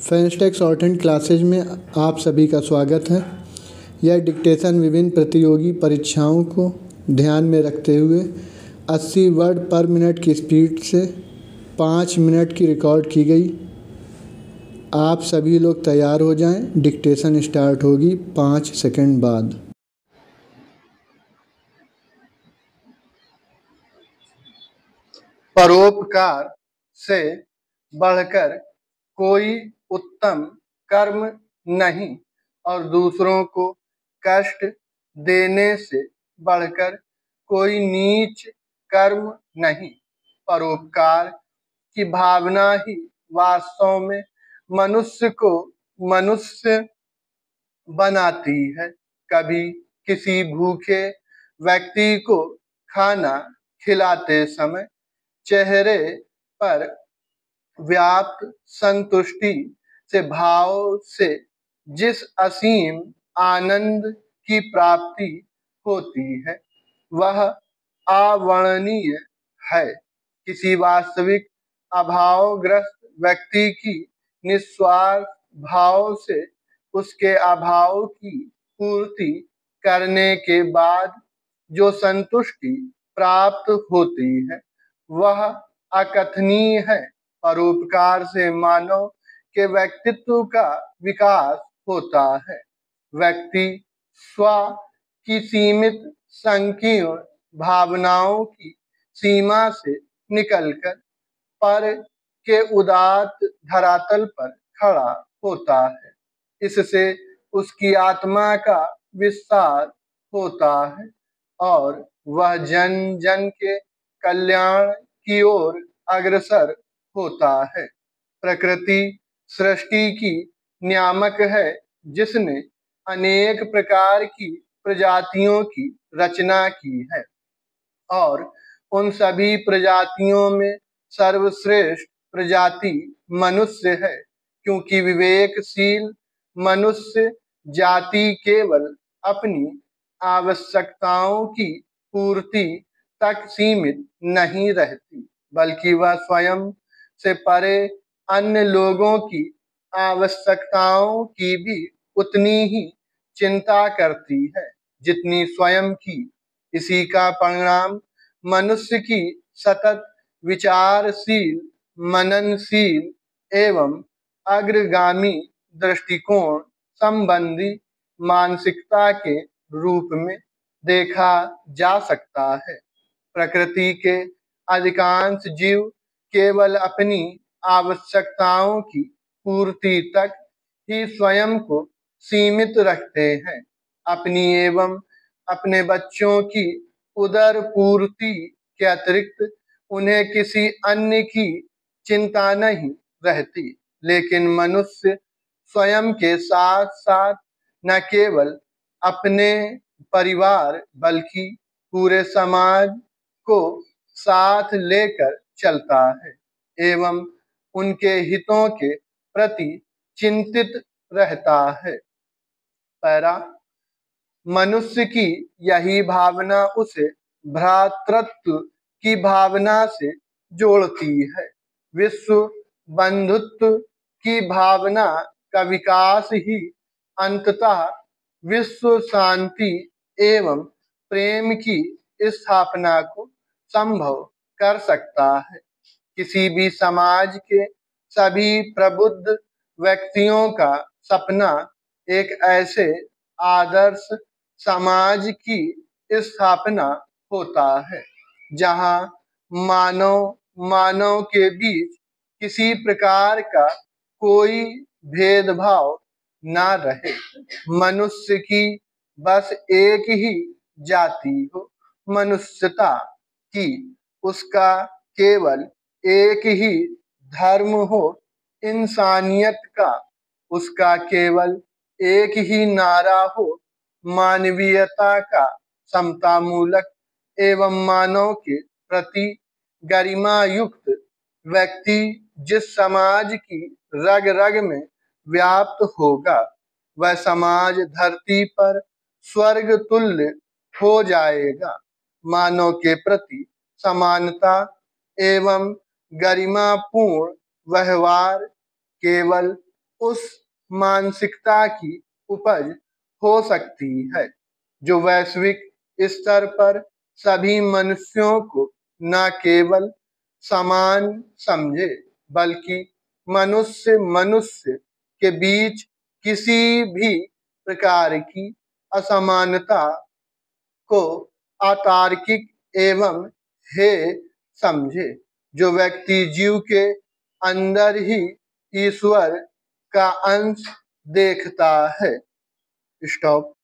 फेंसटेक short hand classes में आप सभी का स्वागत है। यह डिक्टेशन विभिन्न प्रतियोगी परीक्षाओं को ध्यान में रखते हुए 80 वर्ड पर मिनट की स्पीड से 5 मिनट की रिकॉर्ड की गई। आप सभी लोग तैयार हो जाएं। डिक्टेशन स्टार्ट होगी 5 सेकंड बाद। परोपकार से बढ़कर कोई उत्तम कर्म नहीं और दूसरों को कष्ट देने से बढ़कर कोई नीच कर्म नहीं। परोपकार की भावना ही वास्तव में मनुष्य को मनुष्य बनाती है। कभी किसी भूखे व्यक्ति को खाना खिलाते समय चेहरे पर व्याप्त संतुष्टि से भाव से जिस असीम आनंद की प्राप्ति होती है वह अवर्णनीय है। किसी वास्तविक अभावग्रस्त व्यक्ति की निस्वार्थ भाव से उसके अभाव की पूर्ति करने के बाद जो संतुष्टि प्राप्त होती है वह अकथनीय है। परोपकार से मानव के व्यक्तित्व का विकास होता है। व्यक्ति स्व की सीमित संकीर्ण भावनाओं की सीमा से निकलकर पर के उदात्त धरातल पर खड़ा होता है। इससे उसकी आत्मा का विस्तार होता है और वह जन जन के कल्याण की ओर अग्रसर होता है। प्रकृति सृष्टि की नियामक है जिसने अनेक प्रकार की प्रजातियों की रचना की है और उन सभी प्रजातियों में सर्वश्रेष्ठ प्रजाति मनुष्य है, क्योंकि विवेकशील मनुष्य जाति केवल अपनी आवश्यकताओं की पूर्ति तक सीमित नहीं रहती, बल्कि वह स्वयं से परे अन्य लोगों की आवश्यकताओं की भी उतनी ही चिंता करती है जितनी स्वयं की। इसी का परिणाम मनुष्य की सतत विचारशील, मननशील एवं अग्रगामी दृष्टिकोण संबंधी मानसिकता के रूप में देखा जा सकता है। प्रकृति के अधिकांश जीव केवल अपनी आवश्यकताओं की पूर्ति तक ही स्वयं को सीमित रखते हैं। अपनी एवं अपने बच्चों की उदर पूर्ति के अतिरिक्त उन्हें किसी अन्य की चिंता नहीं रहती। लेकिन मनुष्य स्वयं के साथ साथ न केवल अपने परिवार बल्कि पूरे समाज को साथ लेकर चलता है एवं उनके हितों के प्रति चिंतित रहता है। पैरा मनुष्य की यही भावना उसे भ्रातृत्व की भावना से जोड़ती है। विश्व बंधुत्व की भावना का विकास ही अंततः विश्व शांति एवं प्रेम की स्थापना को संभव कर सकता है। किसी भी समाज के सभी प्रबुद्ध व्यक्तियों का सपना एक ऐसे आदर्श समाज की स्थापना होता है जहां मानव के बीच किसी प्रकार का कोई भेदभाव ना रहे। मनुष्य की बस एक ही जाति हो, मनुष्यता की। उसका केवल एक ही धर्म हो, इंसानियत का। उसका केवल एक ही नारा हो, मानवीयता का। समतामूलक एवं मानव के प्रति गरिमा युक्त व्यक्ति जिस समाज की रग रग में व्याप्त होगा वह समाज धरती पर स्वर्ग तुल्य हो जाएगा। मानव के प्रति समानता एवं गरिमापूर्ण व्यवहार केवल उस मानसिकता की उपज हो सकती है जो वैश्विक स्तर पर सभी मनुष्यों को न केवल समान समझे बल्कि मनुष्य मनुष्य के बीच किसी भी प्रकार की असमानता को अतार्किक एवं हे समझे। जो व्यक्ति जीव के अंदर ही ईश्वर का अंश देखता है। स्टॉप।